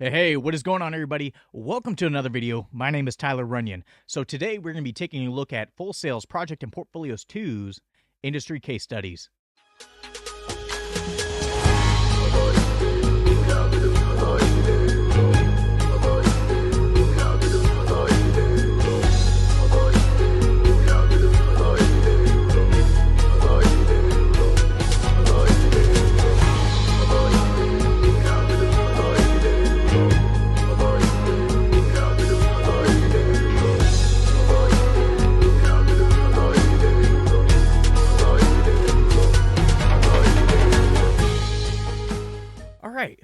Hey, what is going on, everybody? Welcome to another video. My name is Tyler Runyon. So today we're going to be taking a look at Full Sail's Project and Portfolios 2's industry case studies.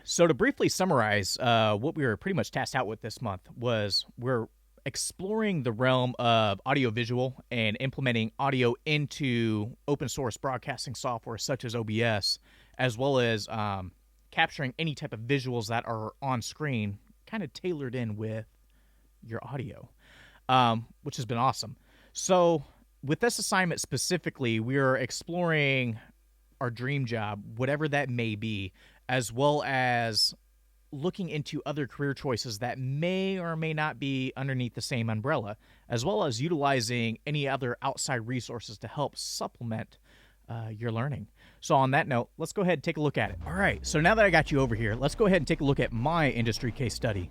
So to briefly summarize, what we were pretty much tasked out with this month was we're exploring the realm of audiovisual and implementing audio into open source broadcasting software such as OBS, as well as capturing any type of visuals that are on screen, kind of tailored in with your audio, which has been awesome. So with this assignment specifically, we are exploring our dream job, whatever that may be, as well as looking into other career choices that may or may not be underneath the same umbrella, as well as utilizing any other outside resources to help supplement your learning. So on that note, let's go ahead and take a look at it. All right, so now that I got you over here, let's go ahead and take a look at my industry case study.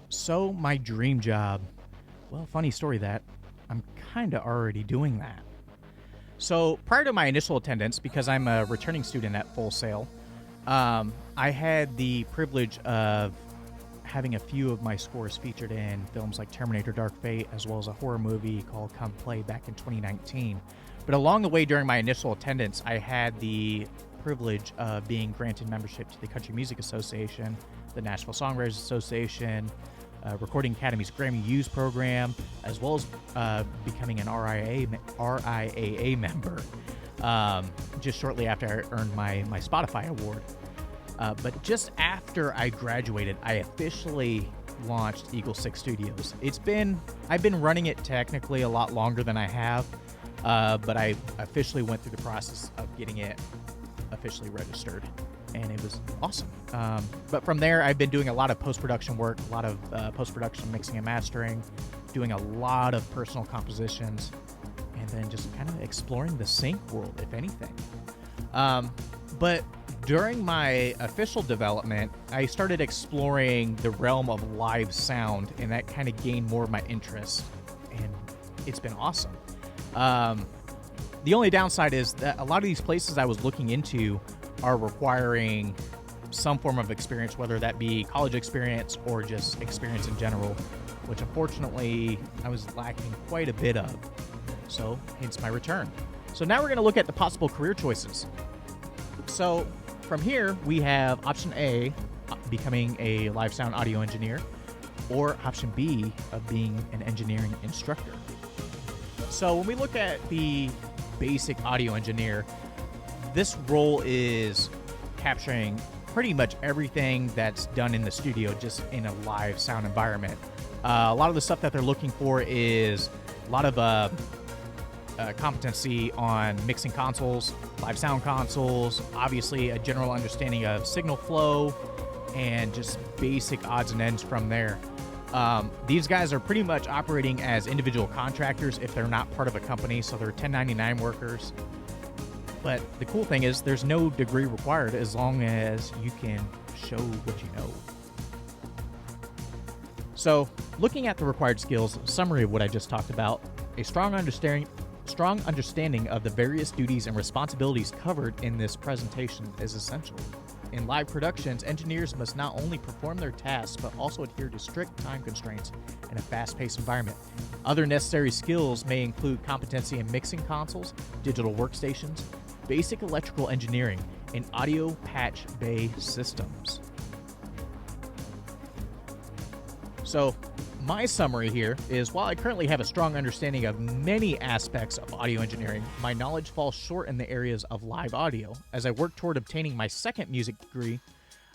So my dream job, well, funny story that I'm kind of already doing that. So prior to my initial attendance, because I'm a returning student at Full Sail, I had the privilege of having a few of my scores featured in films like Terminator Dark Fate, as well as a horror movie called Come Play back in 2019. But along the way during my initial attendance, I had the privilege of being granted membership to the Country Music Association, the Nashville Songwriters Association, Recording Academy's Grammy U's program, as well as becoming an RIAA member just shortly after I earned my Spotify award. But just after I graduated, I officially launched Eagle 6 Studios. I've been running it technically a lot longer than I have, but I officially went through the process of getting it officially registered, and it was awesome. But from there, I've been doing a lot of post-production work, a lot of post-production mixing and mastering, doing a lot of personal compositions, and then just kind of exploring the sync world, if anything. But during my official development, I started exploring the realm of live sound, and that kind of gained more of my interest, and it's been awesome. The only downside is that a lot of these places I was looking into are requiring some form of experience, whether that be college experience or just experience in general, which unfortunately I was lacking quite a bit of. So hence my return. So now we're going to look at the possible career choices. So from here we have option A, becoming a live sound audio engineer, or option B of being an engineering instructor. So when we look at the basic audio engineer, this role is capturing pretty much everything that's done in the studio just in a live sound environment. A lot of the stuff that they're looking for is a lot of competency on mixing consoles, live sound consoles, obviously a general understanding of signal flow, and just basic odds and ends from there. These guys are pretty much operating as individual contractors if they're not part of a company, so they're 1099 workers. But the cool thing is there's no degree required as long as you can show what you know. So looking at the required skills, summary of what I just talked about, a strong understanding of the various duties and responsibilities covered in this presentation is essential. In live productions, engineers must not only perform their tasks, but also adhere to strict time constraints in a fast-paced environment. Other necessary skills may include competency in mixing consoles, digital workstations, basic electrical engineering, and audio patch bay systems. So my summary here is, while I currently have a strong understanding of many aspects of audio engineering, my knowledge falls short in the areas of live audio. As I work toward obtaining my second music degree,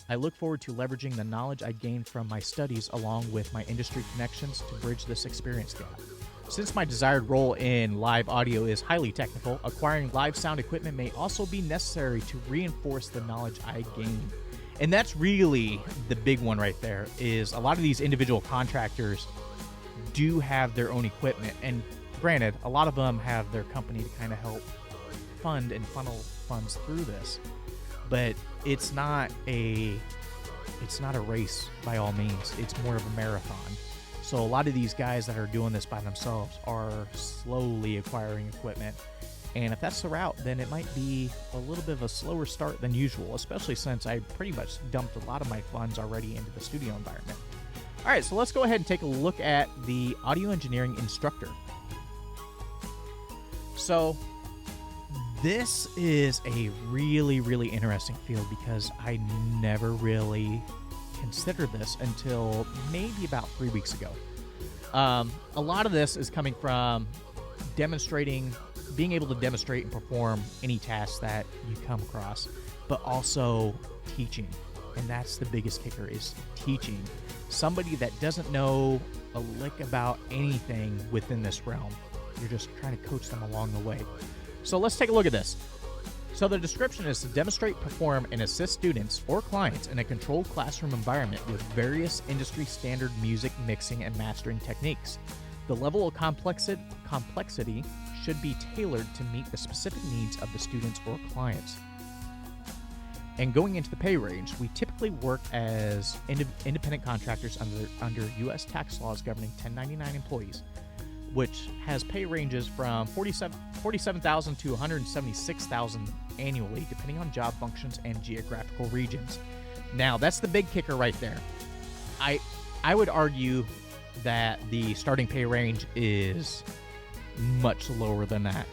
I look forward to leveraging the knowledge I gained from my studies along with my industry connections to bridge this experience gap. Since my desired role in live audio is highly technical, acquiring live sound equipment may also be necessary to reinforce the knowledge I gained. And that's really the big one right there, is a lot of these individual contractors do have their own equipment. And granted, a lot of them have their company to kind of help fund and funnel funds through this. But it's not a race by all means. It's more of a marathon. So a lot of these guys that are doing this by themselves are slowly acquiring equipment. And if that's the route, then it might be a little bit of a slower start than usual, especially since I pretty much dumped a lot of my funds already into the studio environment. All right, so let's go ahead and take a look at the audio engineering instructor. So this is a really, really interesting field because I never really considered this until maybe about 3 weeks ago. A lot of this is coming from being able to demonstrate and perform any tasks that you come across, but also teaching. And that's the biggest kicker, is teaching. Somebody that doesn't know a lick about anything within this realm. You're just trying to coach them along the way. So let's take a look at this. So the description is to demonstrate, perform, and assist students or clients in a controlled classroom environment with various industry standard music mixing and mastering techniques. The level of complexity should be tailored to meet the specific needs of the students or clients. And going into the pay range, we typically work as independent contractors under U.S. tax laws governing 1099 employees, which has pay ranges from $47,000 to $176,000 annually, depending on job functions and geographical regions. Now, that's the big kicker right there. I would argue that the starting pay range is much lower than that,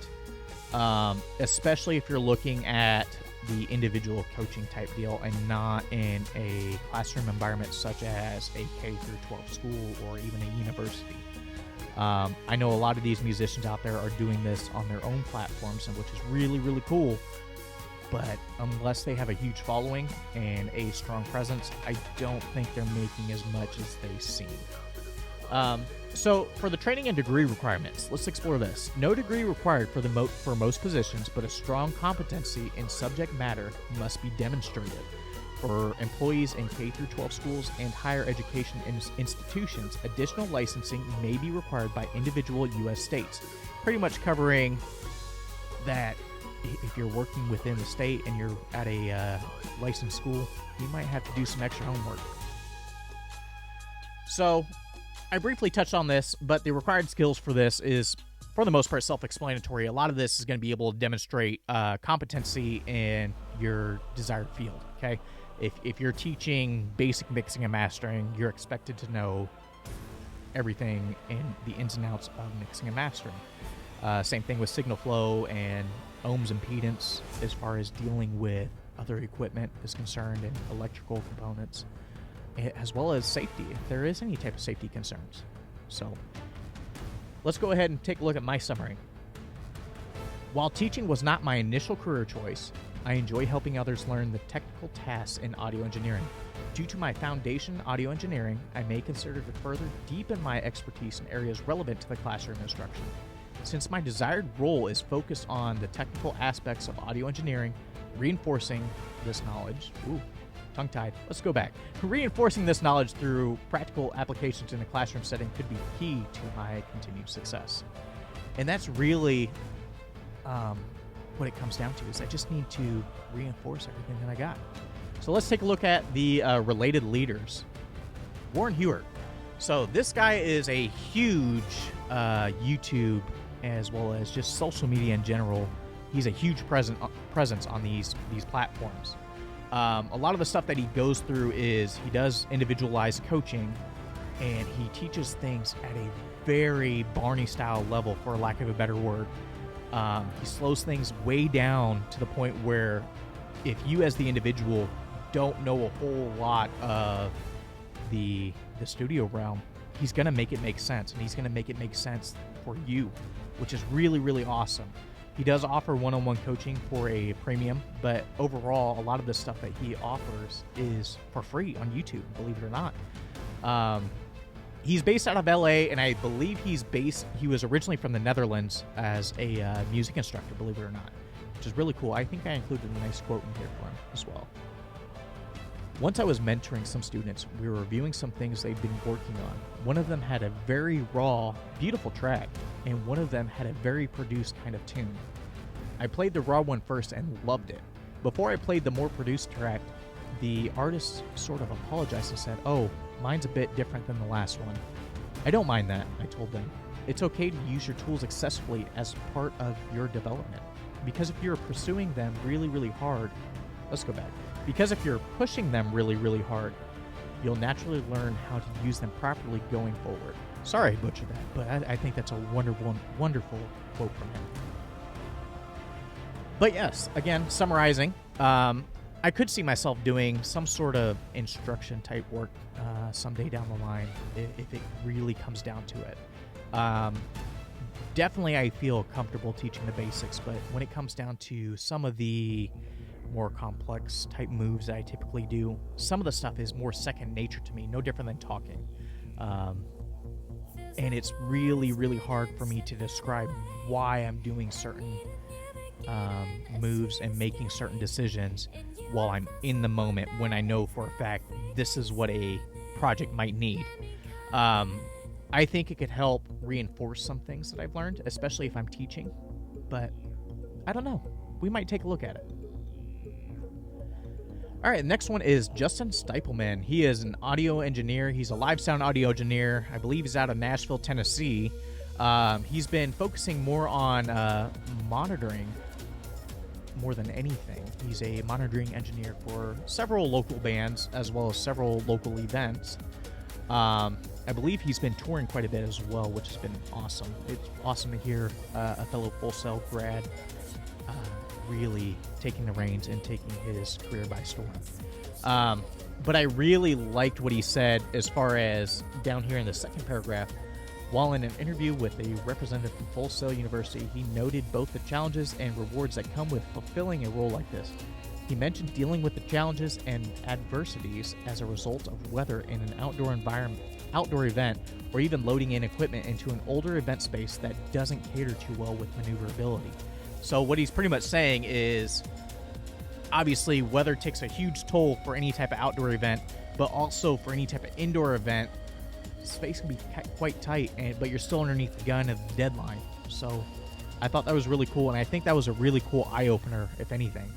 especially if you're looking at the individual coaching type deal and not in a classroom environment such as a K through 12 school or even a university. I know a lot of these musicians out there are doing this on their own platforms, which is really, really cool. But unless they have a huge following and a strong presence, I don't think they're making as much as they seem. So for the training and degree requirements, let's explore this. No degree required for most positions, but a strong competency in subject matter must be demonstrated. For employees in K through 12 schools and higher education institutions, additional licensing may be required by individual U.S. states, pretty much covering that if you're working within the state and you're at a licensed school, you might have to do some extra homework. So I briefly touched on this, but the required skills for this is, for the most part, self-explanatory. A lot of this is going to be able to demonstrate competency in your desired field, okay? If you're teaching basic mixing and mastering, you're expected to know everything in the ins and outs of mixing and mastering. Same thing with signal flow and ohms impedance as far as dealing with other equipment is concerned and electrical components, as well as safety, if there is any type of safety concerns. So let's go ahead and take a look at my summary. While teaching was not my initial career choice, I enjoy helping others learn the technical tasks in audio engineering. Due to my foundation in audio engineering, I may consider to further deepen my expertise in areas relevant to the classroom instruction. Since my desired role is focused on the technical aspects of audio engineering, reinforcing this knowledge, tongue-tied, let's go back. Reinforcing this knowledge through practical applications in a classroom setting could be key to my continued success. And that's really what it comes down to, is I just need to reinforce everything that I got. So let's take a look at the related leaders. Warren Huart. So this guy is a huge YouTube as well as just social media in general. He's a huge presence on these platforms. A lot of the stuff that he goes through is he does individualized coaching, and he teaches things at a very Barney style level, for lack of a better word. He slows things way down to the point where if you as the individual don't know a whole lot of the studio realm, he's going to make it make sense, and he's going to make it make sense for you, which is really, really awesome. He does offer one-on-one coaching for a premium, but overall, a lot of the stuff that he offers is for free on YouTube, believe it or not. He's based out of LA, and I believe he was originally from the Netherlands as a music instructor, believe it or not, which is really cool. I think I included a nice quote in here for him as well. Once I was mentoring some students, we were reviewing some things they'd been working on. One of them had a very raw, beautiful track, and one of them had a very produced kind of tune. I played the raw one first and loved it. Before I played the more produced track, the artist sort of apologized and said, "Oh, mine's a bit different than the last one." "I don't mind that," I told them. "It's okay to use your tools excessively as part of your development. Because if you're pursuing them really hard, let's go back. Because if you're pushing them really hard, you'll naturally learn how to use them properly going forward." Sorry I butchered that, but I think that's a wonderful quote from him. But yes, again, summarizing, I could see myself doing some sort of instruction type work someday down the line if it really comes down to it. Definitely I feel comfortable teaching the basics, but when it comes down to some of the more complex type moves that I typically do, some of the stuff is more second nature to me, no different than talking. And it's really hard for me to describe why I'm doing certain moves and making certain decisions while I'm in the moment when I know for a fact this is what a project might need. I think it could help reinforce some things that I've learned, especially if I'm teaching, but I don't know. We might take a look at it. All right, next one is Justin Stiepleman. He is an audio engineer. He's a live sound audio engineer. I believe he's out of Nashville, Tennessee. He's been focusing more on monitoring more than anything. He's a monitoring engineer for several local bands as well as several local events. I believe he's been touring quite a bit as well, which has been awesome. It's awesome to hear a fellow Full Sail grad really taking the reins and taking his career by storm. But I really liked what he said as far as down here in the second paragraph. While in an interview with a representative from Full Sail University, he noted both the challenges and rewards that come with fulfilling a role like this. He mentioned dealing with the challenges and adversities as a result of weather in an outdoor event, or even loading in equipment into an older event space that doesn't cater too well with maneuverability. So what he's pretty much saying is, obviously, weather takes a huge toll for any type of outdoor event, but also for any type of indoor event, space can be quite tight, but you're still underneath the gun of the deadline. So I thought that was really cool, and I think that was a really cool eye-opener, if anything.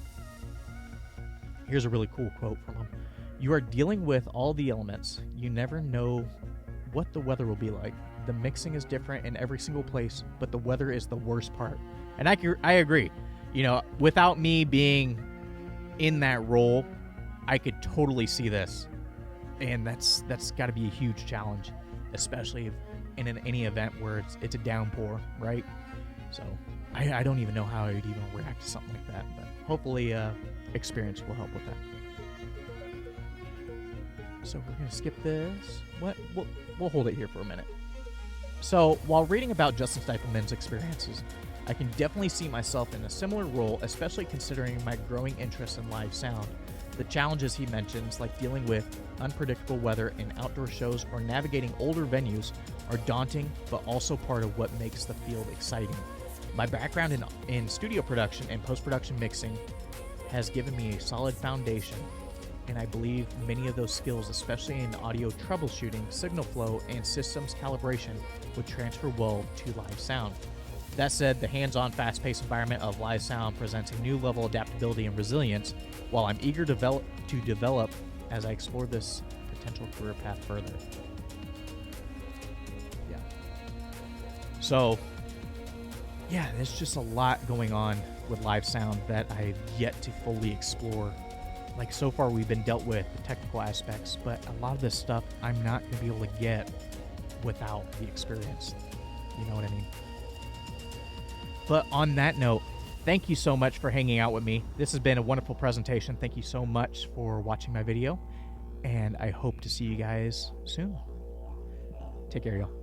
Here's a really cool quote from him. "You are dealing with all the elements. You never know what the weather will be like. The mixing is different in every single place, but the weather is the worst part." And I agree. You know, without me being in that role, I could totally see this. And that's got to be a huge challenge, especially if in any event where it's a downpour, right? So I don't even know how I would even react to something like that, but hopefully experience will help with that. So we're going to skip this. We'll hold it here for a minute. So while reading about Justin Stiepleman's experiences, I can definitely see myself in a similar role, especially considering my growing interest in live sound. The challenges he mentions, like dealing with unpredictable weather in outdoor shows or navigating older venues, are daunting, but also part of what makes the field exciting. My background in studio production and post-production mixing has given me a solid foundation, and I believe many of those skills, especially in audio troubleshooting, signal flow, and systems calibration, would transfer well to live sound. That said, the hands-on, fast-paced environment of live sound presents a new level of adaptability and resilience, while I'm eager to develop as I explore this potential career path further. Yeah. So, yeah, there's just a lot going on with live sound that I've yet to fully explore. Like, so far we've been dealt with the technical aspects, but a lot of this stuff I'm not going to be able to get without the experience. You know what I mean? But on that note, thank you so much for hanging out with me. This has been a wonderful presentation. Thank you so much for watching my video, and I hope to see you guys soon. Take care, y'all.